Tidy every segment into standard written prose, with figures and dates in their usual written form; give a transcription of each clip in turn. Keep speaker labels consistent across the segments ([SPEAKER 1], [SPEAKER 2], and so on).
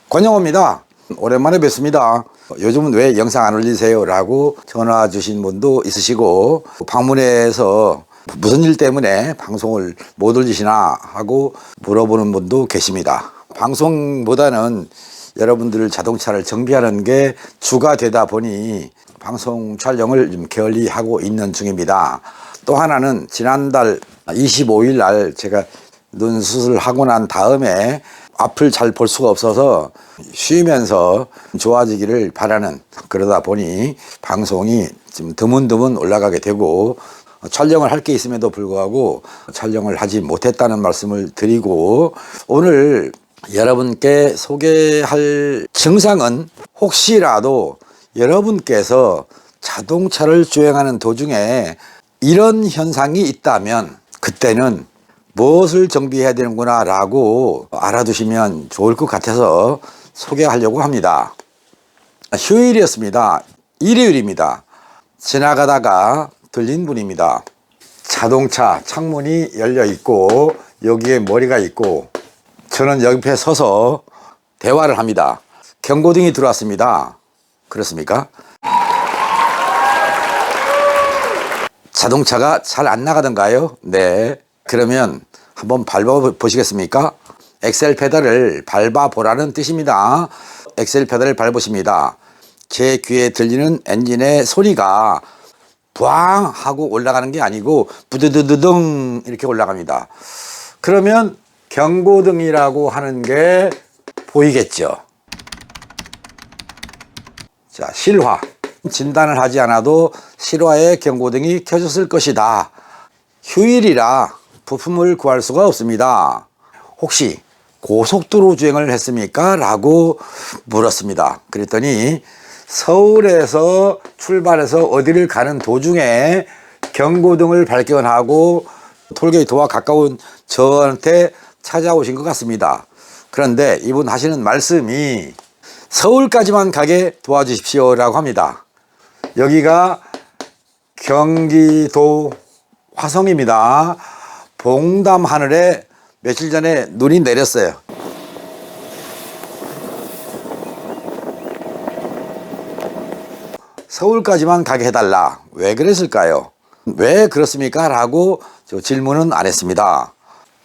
[SPEAKER 1] 권영호입니다. 오랜만에 뵙습니다. 요즘은 왜 영상 안 올리세요? 라고 전화 주신 분도 있으시고, 방문해서 무슨 일 때문에 방송을 못 올리시나 하고 물어보는 분도 계십니다. 방송보다는 여러분들 자동차를 정비하는 게 주가 되다 보니 방송 촬영을 좀 게을리 하고 있는 중입니다. 또 하나는 지난달 25일 날 제가 눈 수술을 하고 난 다음에 앞을 잘 볼 수가 없어서 쉬면서 좋아지기를 바라는, 그러다 보니 방송이 좀 드문드문 올라가게 되고, 촬영을 할 게 있음에도 불구하고 촬영을 하지 못했다는 말씀을 드리고, 오늘 여러분께 소개할 증상은, 혹시라도 여러분께서 자동차를 주행하는 도중에 이런 현상이 있다면 그때는 무엇을 정비해야 되는구나 라고 알아두시면 좋을 것 같아서 소개하려고 합니다. 휴일이었습니다. 일요일입니다. 지나가다가 들린 분입니다. 자동차 창문이 열려 있고 여기에 머리가 있고 저는 옆에 서서 대화를 합니다. 경고등이 들어왔습니다. 그렇습니까? 자동차가 잘 안 나가던가요? 네. 그러면 한번 밟아 보시겠습니까? 엑셀 페달을 밟아 보라는 뜻입니다. 엑셀 페달을 밟으십니다. 제 귀에 들리는 엔진의 소리가 부앙 하고 올라가는 게 아니고 부드드드등 이렇게 올라갑니다. 그러면 경고등이라고 하는 게 보이겠죠. 자, 실화. 진단을 하지 않아도 실화의 경고등이 켜졌을 것이다. 휴일이라 부품을 구할 수가 없습니다. 혹시 고속도로 주행을 했습니까? 라고 물었습니다. 그랬더니 서울에서 출발해서 어디를 가는 도중에 경고등을 발견하고 톨게이트와 가까운 저한테 찾아오신 것 같습니다. 그런데 이분 하시는 말씀이 서울까지만 가게 도와주십시오 라고 합니다. 여기가 경기도 화성입니다. 봉담 하늘에 며칠 전에 눈이 내렸어요. 서울까지만 가게 해달라. 왜 그랬을까요? 왜 그렇습니까? 라고 질문은 안 했습니다.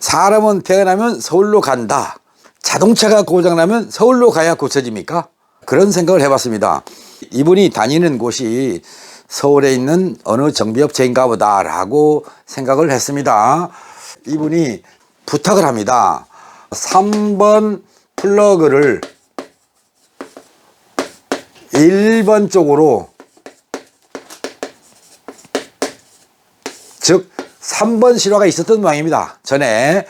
[SPEAKER 1] 사람은 태어나면 서울로 간다. 자동차가 고장나면 서울로 가야 고쳐집니까? 그런 생각을 해봤습니다. 이분이 다니는 곳이 서울에 있는 어느 정비업체인가 보다 라고 생각을 했습니다. 이분이 부탁을 합니다. 3번 플러그를 1번 쪽으로, 즉 3번 실화가 있었던 모양입니다. 전에.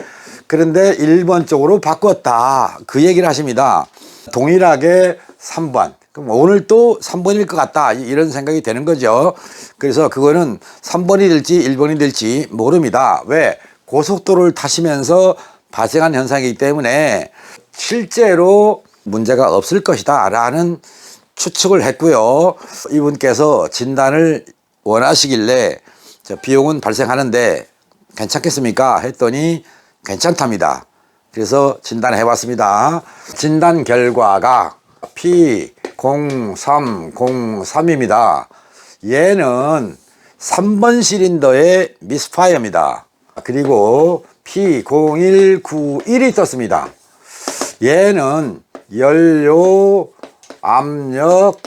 [SPEAKER 1] 그런데 1번 쪽으로 바꿨다. 그 얘기를 하십니다. 동일하게 3번. 그럼 오늘 또 3번일 것 같다. 이런 생각이 되는 거죠. 그래서 그거는 3번이 될지 1번이 될지 모릅니다. 왜? 고속도로를 타시면서 발생한 현상이기 때문에 실제로 문제가 없을 것이다 라는 추측을 했고요. 이분께서 진단을 원하시길래 비용은 발생하는데 괜찮겠습니까? 했더니 괜찮답니다. 그래서 진단을 해봤습니다. 진단 결과가 P0303입니다. 얘는 3번 시린더의 미스파이어입니다. 그리고 P0191이 떴습니다. 얘는 연료 압력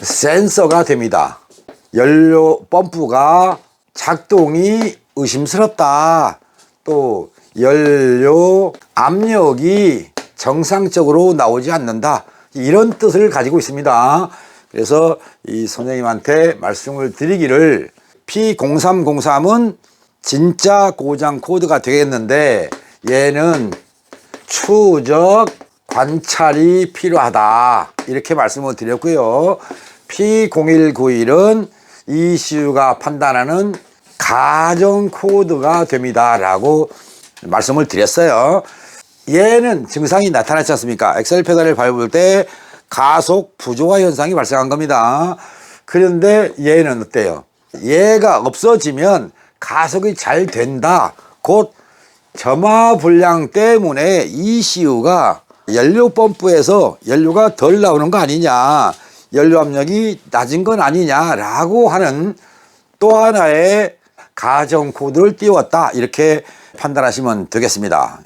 [SPEAKER 1] 센서가 됩니다. 연료 펌프가 작동이 의심스럽다. 또 연료 압력이 정상적으로 나오지 않는다. 이런 뜻을 가지고 있습니다. 그래서 이 선생님한테 말씀을 드리기를, P0303은 진짜 고장 코드가 되겠는데 얘는 추적 관찰이 필요하다. 이렇게 말씀을 드렸고요. P0191은 ECU가 판단하는 가정 코드가 됩니다. 라고 말씀을 드렸어요. 얘는 증상이 나타났지 않습니까? 엑셀 페달을 밟을 때 가속 부조화 현상이 발생한 겁니다. 그런데 얘는 어때요? 얘가 없어지면 가속이 잘 된다. 곧 점화 불량 때문에 ECU가 연료 펌프에서 연료가 덜 나오는 거 아니냐, 연료 압력이 낮은 건 아니냐라고 하는 또 하나의 가정 코드를 띄웠다, 이렇게 판단하시면 되겠습니다.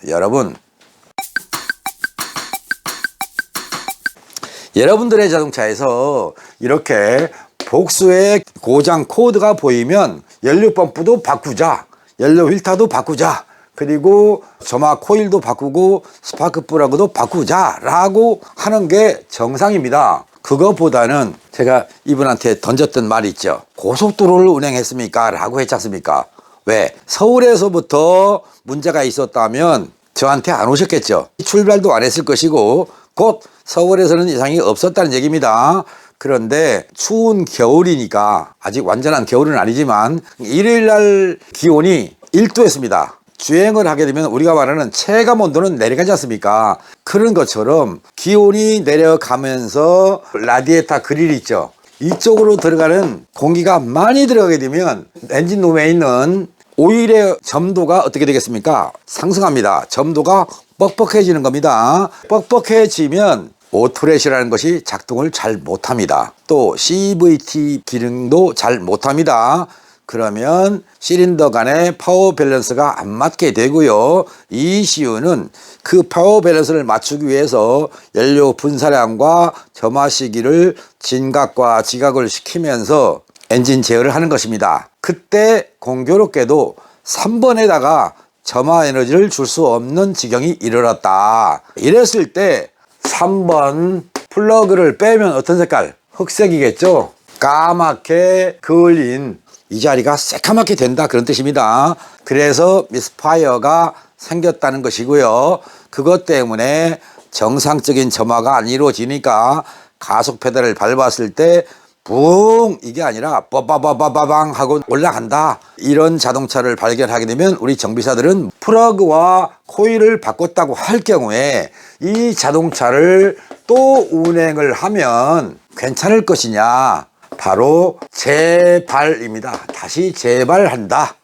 [SPEAKER 1] 여러분들의 자동차에서 이렇게 복수의 고장 코드가 보이면 연료 펌프도 바꾸자, 연료 필터도 바꾸자, 그리고 점화 코일도 바꾸고 스파크 플러그도 바꾸자 라고 하는 게 정상입니다. 그거보다는 제가 이분한테 던졌던 말이 있죠. 고속도로를 운행했습니까? 라고 했지 않습니까? 왜? 서울에서부터 문제가 있었다면 저한테 안 오셨겠죠. 출발도 안 했을 것이고 곧 서울에서는 이상이 없었다는 얘기입니다. 그런데 추운 겨울이니까, 아직 완전한 겨울은 아니지만 일요일날 기온이 1도였습니다. 주행을 하게 되면 우리가 말하는 체감 온도는 내려가지 않습니까? 그런 것처럼 기온이 내려가면서 라디에이터 그릴 있죠. 이쪽으로 들어가는 공기가 많이 들어가게 되면 엔진룸에 있는 오일의 점도가 어떻게 되겠습니까? 상승합니다. 점도가 뻑뻑해지는 겁니다. 뻑뻑해지면 오토렛이라는 것이 작동을 잘 못합니다. 또 CVT 기능도 잘 못합니다. 그러면 실린더 간의 파워 밸런스가 안 맞게 되고요. ECU는 그 파워 밸런스를 맞추기 위해서 연료 분사량과 점화 시기를 진각과 지각을 시키면서 엔진 제어를 하는 것입니다. 그때 공교롭게도 3번에다가 점화 에너지를 줄 수 없는 지경이 이르렀다. 이랬을 때 3번 플러그를 빼면 어떤 색깔? 흑색이겠죠? 까맣게 그을린 이 자리가 새카맣게 된다, 그런 뜻입니다. 그래서 미스파이어가 생겼다는 것이고요. 그것 때문에 정상적인 점화가 안 이루어지니까 가속 페달을 밟았을 때 붕, 이게 아니라 빠바바바바방 하고 올라간다. 이런 자동차를 발견하게 되면 우리 정비사들은 플러그와 코일을 바꿨다고 할 경우에 이 자동차를 또 운행을 하면 괜찮을 것이냐? 바로 재발입니다. 다시 재발한다.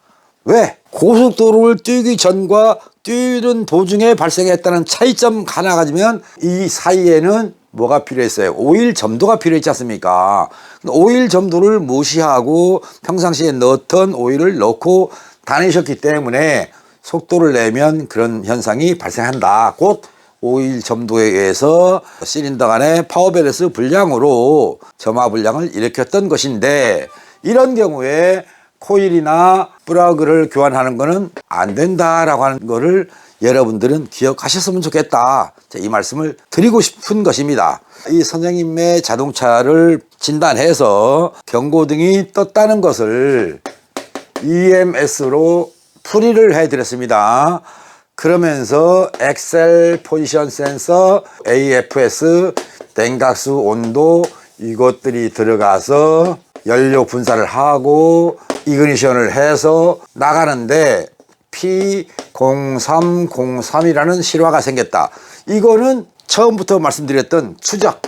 [SPEAKER 1] 왜? 고속도로를 뛰기 전과 뛰는 도중에 발생했다는 차이점 하나 가지면 이 사이에는 뭐가 필요했어요? 오일 점도가 필요했지 않습니까? 오일 점도를 무시하고 평상시에 넣던 오일을 넣고 다니셨기 때문에 속도를 내면 그런 현상이 발생한다. 곧 오일 점도에 의해서 실린더 간의 파워 밸런스 불량으로 점화 불량을 일으켰던 것인데, 이런 경우에 코일이나 플러그를 교환하는 것은 안 된다라고 하는 것을 여러분들은 기억하셨으면 좋겠다, 이 말씀을 드리고 싶은 것입니다. 이 선생님의 자동차를 진단해서 경고등이 떴다는 것을 EMS로 풀이를 해드렸습니다. 그러면서 엑셀 포지션 센서, AFS, 냉각수 온도, 이것들이 들어가서 연료 분사를 하고 이그니션을 해서 나가는데 P0303이라는 실화가 생겼다. 이거는 처음부터 말씀드렸던 추적,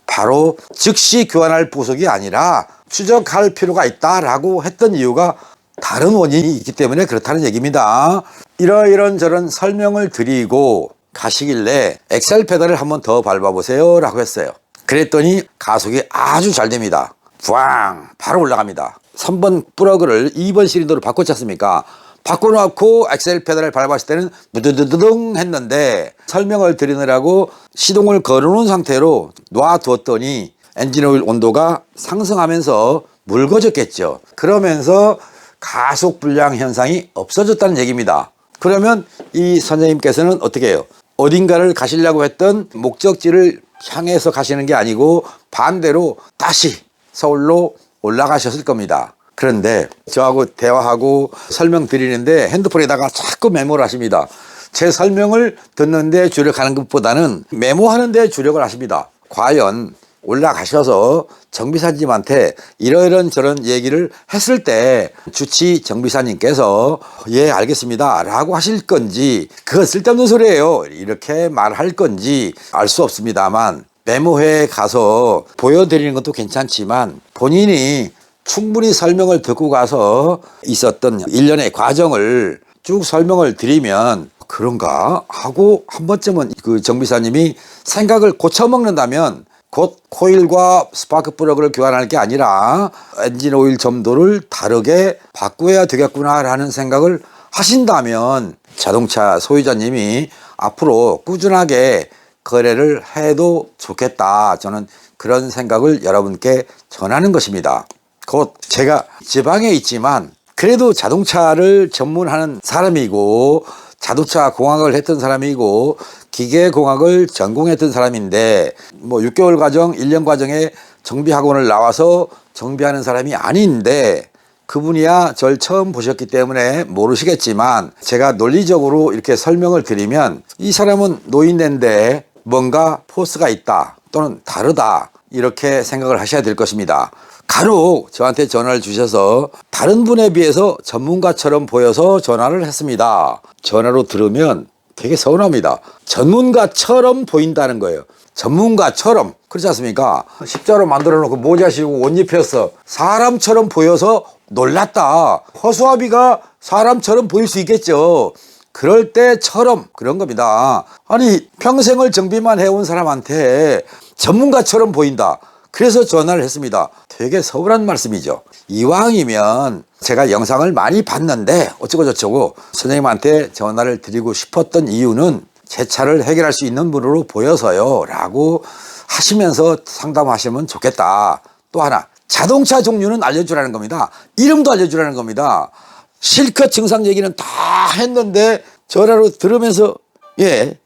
[SPEAKER 1] 바로 즉시 교환할 부속이 아니라 추적할 필요가 있다라고 했던 이유가 다른 원인이 있기 때문에 그렇다는 얘기입니다. 이런 저런 설명을 드리고 가시길래 엑셀 페달을 한번 더 밟아보세요 라고 했어요. 그랬더니 가속이 아주 잘 됩니다. 부앙 바로 올라갑니다. 3번 플러그를 2번 실린더로 바꿨지 않습니까? 바꿔놓고 엑셀 페달을 밟았을 때는 무드드드둥 했는데, 설명을 드리느라고 시동을 걸어놓은 상태로 놔두었더니 엔진 오일 온도가 상승하면서 묽어졌겠죠. 그러면서 가속 불량 현상이 없어졌다는 얘기입니다. 그러면 이 선생님께서는 어떻게 해요? 어딘가를 가시려고 했던 목적지를 향해서 가시는 게 아니고 반대로 다시 서울로 올라가셨을 겁니다. 그런데 저하고 대화하고 설명드리는데 핸드폰에다가 자꾸 메모를 하십니다. 제 설명을 듣는데 주력하는 것보다는 메모하는 데 주력을 하십니다. 과연 올라가셔서 정비사님한테 이런 저런 얘기를 했을 때 주치 정비사님께서 예 알겠습니다 라고 하실 건지, 그건 쓸데없는 소리예요 이렇게 말할 건지 알 수 없습니다만, 메모회에 가서 보여드리는 것도 괜찮지만 본인이 충분히 설명을 듣고 가서 있었던 일련의 과정을 쭉 설명을 드리면 그 그런가 하고 한 번쯤은 그 정비사님이 생각을 고쳐먹는다면 곧 코일과 스파크 플러그를 교환할 게 아니라 엔진 오일 점도를 다르게 바꾸어야 되겠구나라는 생각을 하신다면 자동차 소유자님이 앞으로 꾸준하게 거래를 해도 좋겠다. 저는 그런 생각을 여러분께 전하는 것입니다. 곧 제가 지방에 있지만 그래도 자동차를 전문하는 사람이고 자동차 공학을 했던 사람이고 기계공학을 전공했던 사람인데 뭐 6개월 과정, 1년 과정에 정비학원을 나와서 정비하는 사람이 아닌데 그분이야 절 처음 보셨기 때문에 모르시겠지만 제가 논리적으로 이렇게 설명을 드리면 이 사람은 노인네인데 뭔가 포스가 있다 또는 다르다 이렇게 생각을 하셔야 될 것입니다. 간혹 저한테 전화를 주셔서 다른 분에 비해서 전문가처럼 보여서 전화를 했습니다. 전화로 들으면 되게 서운합니다. 전문가처럼 보인다는 거예요. 전문가처럼. 그렇지 않습니까? 십자로 만들어 놓고 모자 씌우고 옷 입혔어. 사람처럼 보여서 놀랐다. 허수아비가 사람처럼 보일 수 있겠죠. 그럴 때처럼 그런 겁니다. 아니 평생을 정비만 해온 사람한테 전문가처럼 보인다. 그래서 전화를 했습니다. 되게 서운한 말씀이죠. 이왕이면 제가 영상을 많이 봤는데 어쩌고 저쩌고 선생님한테 전화를 드리고 싶었던 이유는 제 차를 해결할 수 있는 분으로 보여서요 라고 하시면서 상담하시면 좋겠다. 또 하나 자동차 종류는 알려주라는 겁니다. 이름도 알려주라는 겁니다. 실컷 증상 얘기는 다 했는데 전화로 들으면서 예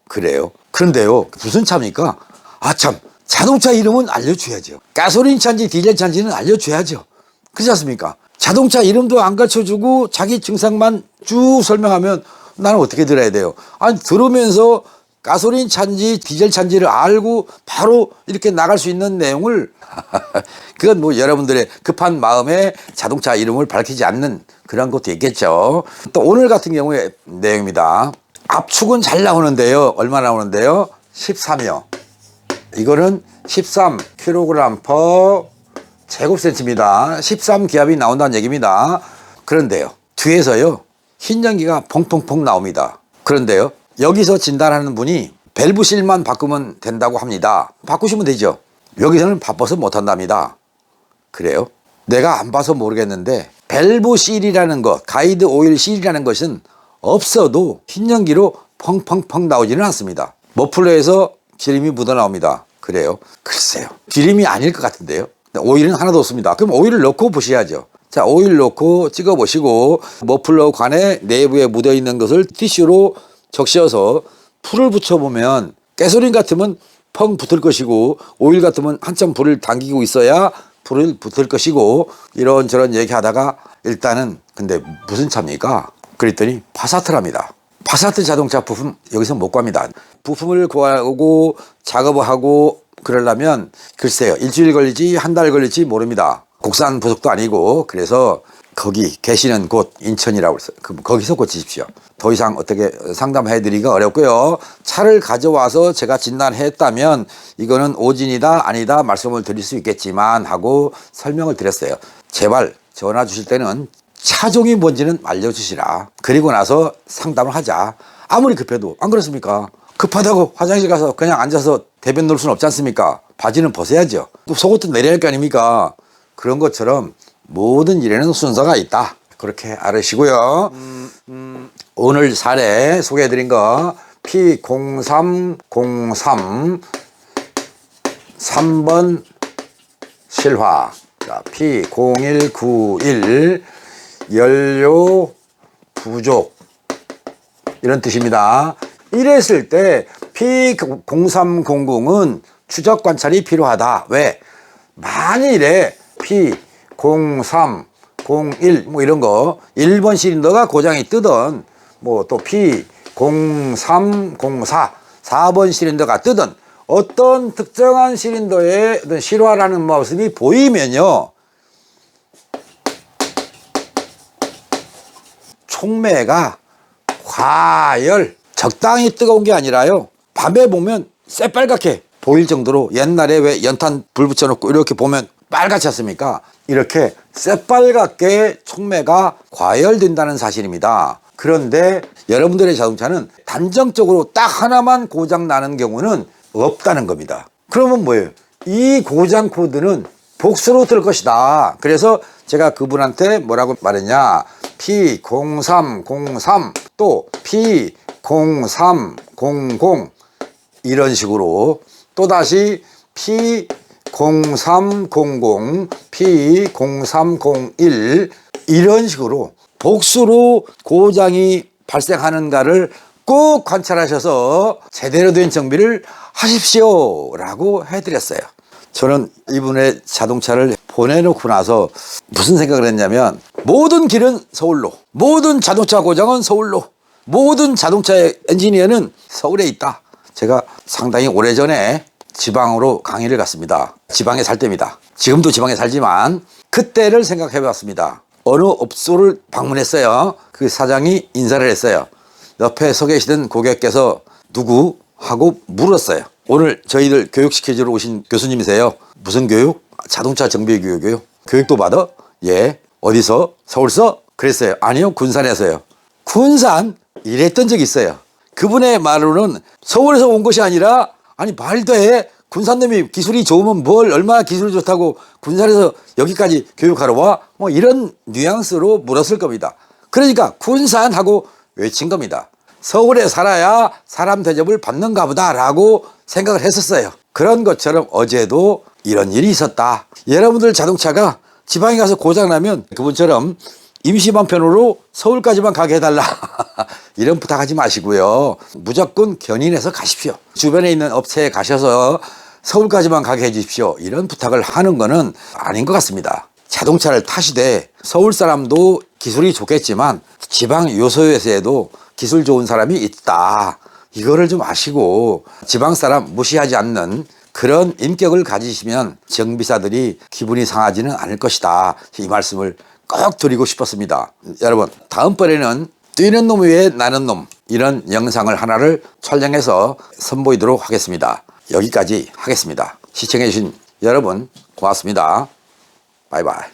[SPEAKER 1] 그래요. 그런데요 무슨 차입니까? 아 참 자동차 이름은 알려줘야죠. 가솔린 차인지 디젤 차인지는 알려줘야죠. 그렇지 않습니까? 자동차 이름도 안 가르쳐주고 자기 증상만 쭉 설명하면 나는 어떻게 들어야 돼요? 아니 들으면서 가솔린 차인지 디젤 차인지를 알고 바로 이렇게 나갈 수 있는 내용을 그건 뭐 여러분들의 급한 마음에 자동차 이름을 밝히지 않는 그런 것도 있겠죠. 또 오늘 같은 경우에 내용입니다. 압축은 잘 나오는데요. 얼마 나오는데요? 13이요. 이거는 13kg per 제곱센치입니다. 13기압이 나온다는 얘기입니다. 그런데요. 뒤에서요. 흰 연기가 펑펑펑 나옵니다. 그런데요. 여기서 진단하는 분이 밸브실만 바꾸면 된다고 합니다. 바꾸시면 되죠. 여기서는 바빠서 못한답니다. 그래요? 내가 안 봐서 모르겠는데 밸브실이라는 것, 가이드 오일 실이라는 것은 없어도 흰 연기로 펑펑펑 나오지는 않습니다. 머플러에서 기름이 묻어나옵니다. 그래요? 글쎄요. 기름이 아닐 것 같은데요. 오일은 하나도 없습니다. 그럼 오일을 넣고 보셔야죠. 자, 오일 넣고 찍어 보시고 머플러 관에 내부에 묻어 있는 것을 티슈로 적셔서 풀을 붙여보면 가솔린 같으면 펑 붙을 것이고 오일 같으면 한참 불을 당기고 있어야 불을 붙을 것이고 이런저런 얘기하다가 일단은 근데 무슨 차입니까? 그랬더니 파사트랍니다. 파사트 자동차 부품 여기서 못 구합니다. 부품을 구하고 작업을 하고 그러려면 글쎄요. 일주일 걸리지 한 달 걸릴지 모릅니다. 국산 부속도 아니고 그래서 거기 계시는 곳 인천이라고 해서 거기서 고치십시오. 더 이상 어떻게 상담해드리기가 어렵고요. 차를 가져와서 제가 진단했다면 이거는 오진이다 아니다 말씀을 드릴 수 있겠지만 하고 설명을 드렸어요. 제발 전화 주실 때는 차종이 뭔지는 알려주시라. 그리고 나서 상담을 하자. 아무리 급해도 안 그렇습니까? 급하다고 화장실 가서 그냥 앉아서 대변 놓을 수는 없지 않습니까? 바지는 벗어야죠. 또 속옷도 내려야 할 거 아닙니까? 그런 것처럼 모든 일에는 순서가 있다. 그렇게 알으시고요. 오늘 사례 소개해드린 거 P0303 3번 실화 P0191 연료 부족 이런 뜻입니다. 이랬을 때 P0300은 추적 관찰이 필요하다. 왜? 만일에 P0301 뭐 이런 거 1번 실린더가 고장이 뜨던 뭐 또 P0304 4번 실린더가 뜨던 어떤 특정한 실린더의 어떤 실화라는 모습이 보이면요. 촉매가 과열 적당히 뜨거운 게 아니라요. 밤에 보면 새빨갛게 보일 정도로 옛날에 왜 연탄 불 붙여놓고 이렇게 보면 빨갛지 않습니까? 이렇게 새빨갛게 촉매가 과열된다는 사실입니다. 그런데 여러분들의 자동차는 단정적으로 딱 하나만 고장 나는 경우는 없다는 겁니다. 그러면 뭐예요? 이 고장 코드는 복수로 뜰 것이다. 그래서 제가 그분한테 뭐라고 말했냐, P0303 또 P0300 이런 식으로, 또다시 P0300, P0301 이런 식으로 복수로 고장이 발생하는가를 꼭 관찰하셔서 제대로 된 정비를 하십시오 라고 해드렸어요. 저는 이분의 자동차를 보내놓고 나서 무슨 생각을 했냐면, 모든 길은 서울로, 모든 자동차 고장은 서울로, 모든 자동차의 엔지니어는 서울에 있다. 제가 상당히 오래전에 지방으로 강의를 갔습니다. 지방에 살 때입니다. 지금도 지방에 살지만 그때를 생각해 봤습니다. 어느 업소를 방문했어요. 그 사장이 인사를 했어요. 옆에 서 계시던 고객께서 누구? 하고 물었어요. 오늘 저희들 교육시켜주러 오신 교수님이세요. 무슨 교육? 자동차 정비 교육이요. 교육도 받아? 예. 어디서? 서울서? 그랬어요. 아니요, 군산에서요. 군산? 이랬던 적이 있어요. 그분의 말로는 서울에서 온 것이 아니라, 아니 말도 해, 군산 놈이 기술이 좋으면 뭘 얼마나 기술이 좋다고 군산에서 여기까지 교육하러 와? 뭐 이런 뉘앙스로 물었을 겁니다. 그러니까 군산하고 외친 겁니다. 서울에 살아야 사람 대접을 받는가 보다 라고 생각을 했었어요. 그런 것처럼 어제도 이런 일이 있었다. 여러분들 자동차가 지방에 가서 고장나면 그분처럼 임시방편으로 서울까지만 가게 해달라 이런 부탁하지 마시고요. 무조건 견인해서 가십시오. 주변에 있는 업체에 가셔서 서울까지만 가게 해주십시오. 이런 부탁을 하는 거는 아닌 것 같습니다. 자동차를 타시되 서울 사람도 기술이 좋겠지만 지방 요소에서도 기술 좋은 사람이 있다. 이거를 좀 아시고 지방 사람 무시하지 않는 그런 인격을 가지시면 정비사들이 기분이 상하지는 않을 것이다. 이 말씀을 꼭 드리고 싶었습니다. 여러분, 다음번에는 뛰는 놈 위에 나는 놈, 이런 영상을 하나를 촬영해서 선보이도록 하겠습니다. 여기까지 하겠습니다. 시청해 주신 여러분 고맙습니다. 바이바이.